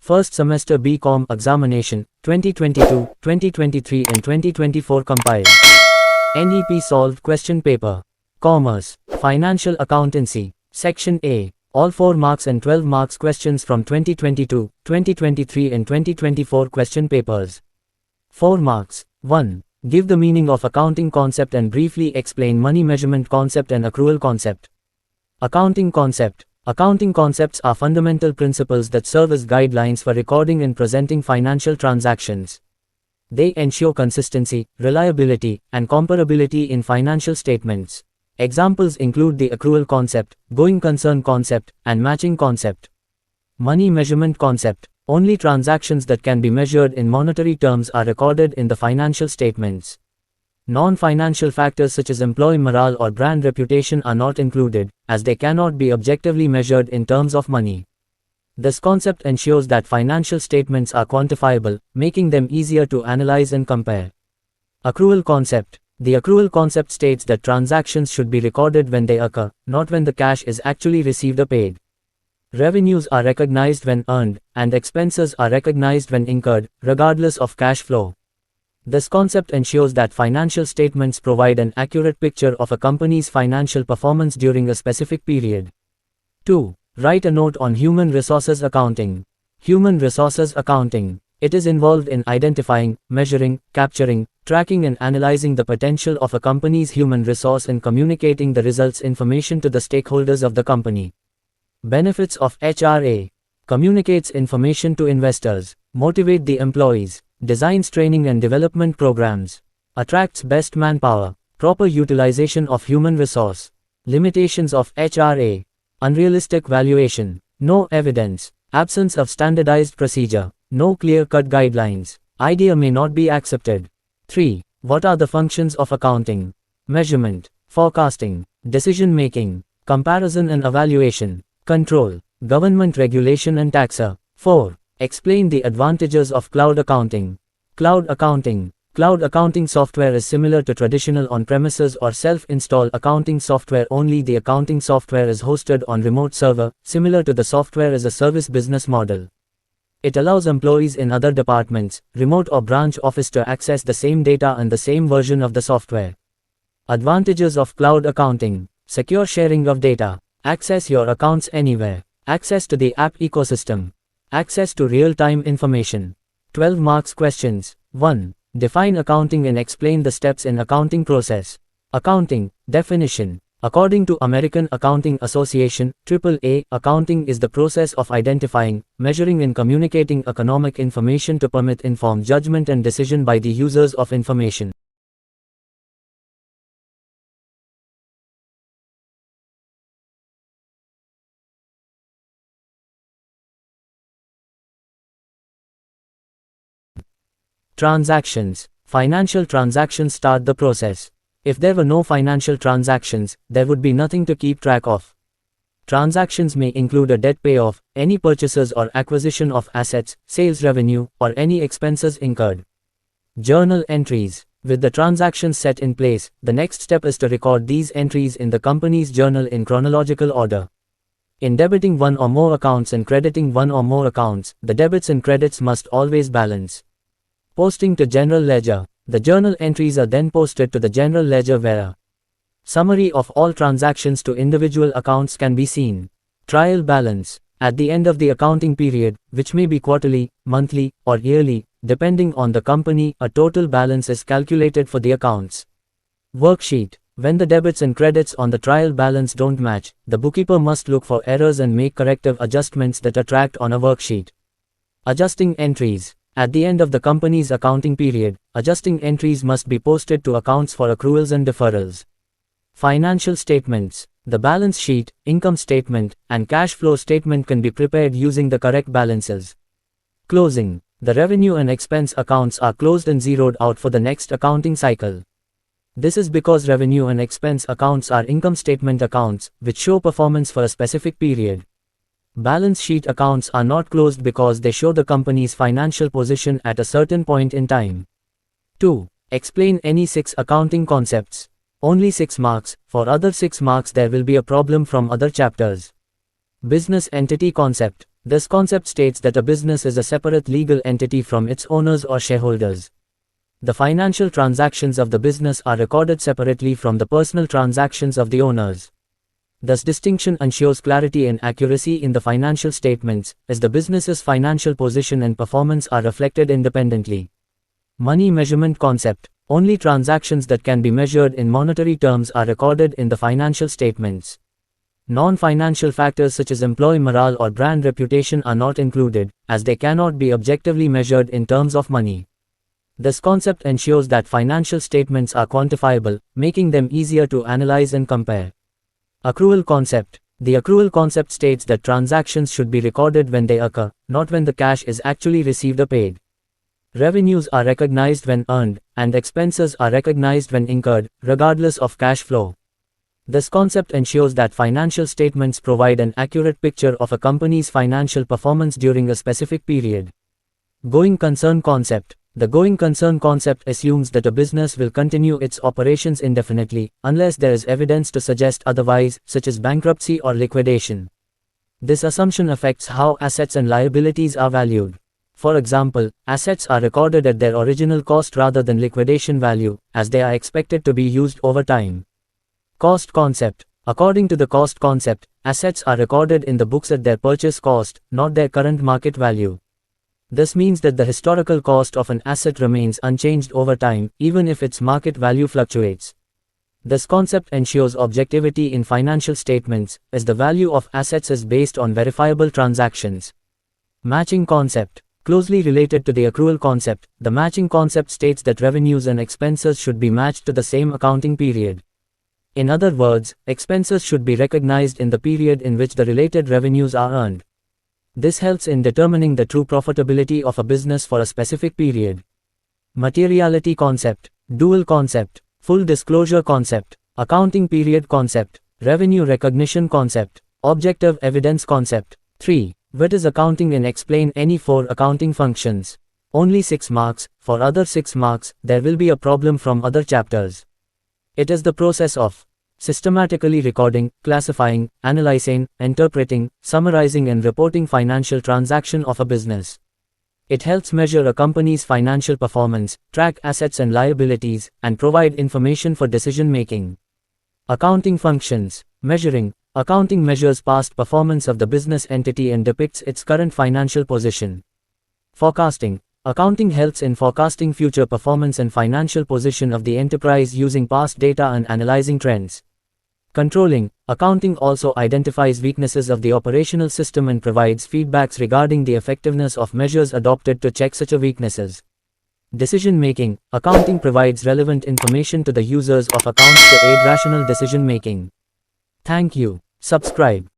First semester BCom examination, 2022, 2023 and 2024 compiled. NEP solved question paper. Commerce, Financial Accountancy, Section A. All 4 marks and 12 marks questions from 2022, 2023 and 2024 question papers. 4 marks. 1. Give the meaning of accounting concept and briefly explain money measurement concept and accrual concept. Accounting concept. Accounting concepts are fundamental principles that serve as guidelines for recording and presenting financial transactions. They ensure consistency, reliability, and comparability in financial statements. Examples include the accrual concept, going concern concept, and matching concept. Money measurement concept. Only transactions that can be measured in monetary terms are recorded in the financial statements. Non-financial factors such as employee morale or brand reputation are not included, as they cannot be objectively measured in terms of money. This concept ensures that financial statements are quantifiable, making them easier to analyze and compare. Accrual concept. The accrual concept states that transactions should be recorded when they occur, not when the cash is actually received or paid. Revenues are recognized when earned, and expenses are recognized when incurred, regardless of cash flow. This concept ensures that financial statements provide an accurate picture of a company's financial performance during a specific period. 2. Write a note on human resources accounting. Human resources accounting. It is involved in identifying, measuring, capturing, tracking and analyzing the potential of a company's human resource and communicating the results information to the stakeholders of the company. Benefits of HRA. Communicates information to investors, motivate the employees, designs training and development programs, attracts best manpower, proper utilization of human resource. Limitations of HRA. Unrealistic valuation, no evidence, absence of standardized procedure, no clear-cut guidelines, idea may not be accepted. 3. What are the functions of accounting? Measurement, forecasting, decision-making, comparison and evaluation, control, government regulation and taxa. 4. Explain the advantages of cloud accounting. Cloud accounting. Cloud accounting software is similar to traditional on-premises or self-install accounting software, only the accounting software is hosted on remote server, similar to the software as a service business model. It allows employees in other departments, remote or branch office to access the same data and the same version of the software. Advantages of cloud accounting. Secure sharing of data. Access your accounts anywhere. Access to the app ecosystem. Access to real-time information. 12 marks questions. 1. Define accounting and explain the steps in accounting process. Accounting. Definition. According to American Accounting Association, AAA, accounting is the process of identifying, measuring and communicating economic information to permit informed judgment and decision by the users of information. Transactions. Financial transactions start the process. If there were no financial transactions, there would be nothing to keep track of. Transactions may include a debt payoff, any purchases or acquisition of assets, sales revenue, or any expenses incurred. Journal entries. With the transactions set in place, the next step is to record these entries in the company's journal in chronological order. In debiting one or more accounts and crediting one or more accounts, the debits and credits must always balance. Posting to General Ledger. The journal entries are then posted to the General Ledger where a summary of all transactions to individual accounts can be seen. Trial balance. At the end of the accounting period, which may be quarterly, monthly, or yearly, depending on the company, a total balance is calculated for the accounts. Worksheet. When the debits and credits on the trial balance don't match, the bookkeeper must look for errors and make corrective adjustments that are tracked on a worksheet. Adjusting entries. At the end of the company's accounting period, adjusting entries must be posted to accounts for accruals and deferrals. Financial statements. The balance sheet, income statement, and cash flow statement can be prepared using the correct balances. Closing. The revenue and expense accounts are closed and zeroed out for the next accounting cycle. This is because revenue and expense accounts are income statement accounts, which show performance for a specific period. Balance sheet accounts are not closed because they show the company's financial position at a certain point in time. 2. Explain any 6 accounting concepts. Only 6 marks, for other 6 marks there will be a problem from other chapters. Business entity concept. This concept states that a business is a separate legal entity from its owners or shareholders. The financial transactions of the business are recorded separately from the personal transactions of the owners. This distinction ensures clarity and accuracy in the financial statements, as the business's financial position and performance are reflected independently. Money measurement concept. Only transactions that can be measured in monetary terms are recorded in the financial statements. Non-financial factors such as employee morale or brand reputation are not included, as they cannot be objectively measured in terms of money. This concept ensures that financial statements are quantifiable, making them easier to analyze and compare. Accrual concept. The accrual concept states that transactions should be recorded when they occur, not when the cash is actually received or paid. Revenues are recognized when earned, and expenses are recognized when incurred, regardless of cash flow. This concept ensures that financial statements provide an accurate picture of a company's financial performance during a specific period. Going concern concept. The going concern concept assumes that a business will continue its operations indefinitely, unless there is evidence to suggest otherwise, such as bankruptcy or liquidation. This assumption affects how assets and liabilities are valued. For example, assets are recorded at their original cost rather than liquidation value, as they are expected to be used over time. Cost concept. According to the cost concept, assets are recorded in the books at their purchase cost, not their current market value. This means that the historical cost of an asset remains unchanged over time, even if its market value fluctuates. This concept ensures objectivity in financial statements, as the value of assets is based on verifiable transactions. Matching concept. Closely related to the accrual concept, the matching concept states that revenues and expenses should be matched to the same accounting period. In other words, expenses should be recognized in the period in which the related revenues are earned. This helps in determining the true profitability of a business for a specific period. Materiality concept, dual concept, full disclosure concept, accounting period concept, revenue recognition concept, objective evidence concept. 3. What is accounting and explain any 4 accounting functions. Only 6 marks, for other 6 marks, there will be a problem from other chapters. It is the process of systematically recording, classifying, analyzing, interpreting, summarizing and reporting financial transaction of a business. It helps measure a company's financial performance, track assets and liabilities, and provide information for decision making. Accounting functions. Measuring. Accounting measures past performance of the business entity and depicts its current financial position. Forecasting. Accounting helps in forecasting future performance and financial position of the enterprise using past data and analyzing trends. Controlling. Accounting also identifies weaknesses of the operational system and provides feedbacks regarding the effectiveness of measures adopted to check such weaknesses. Decision making. Accounting provides relevant information to the users of accounts to aid rational decision making. Thank you. Subscribe.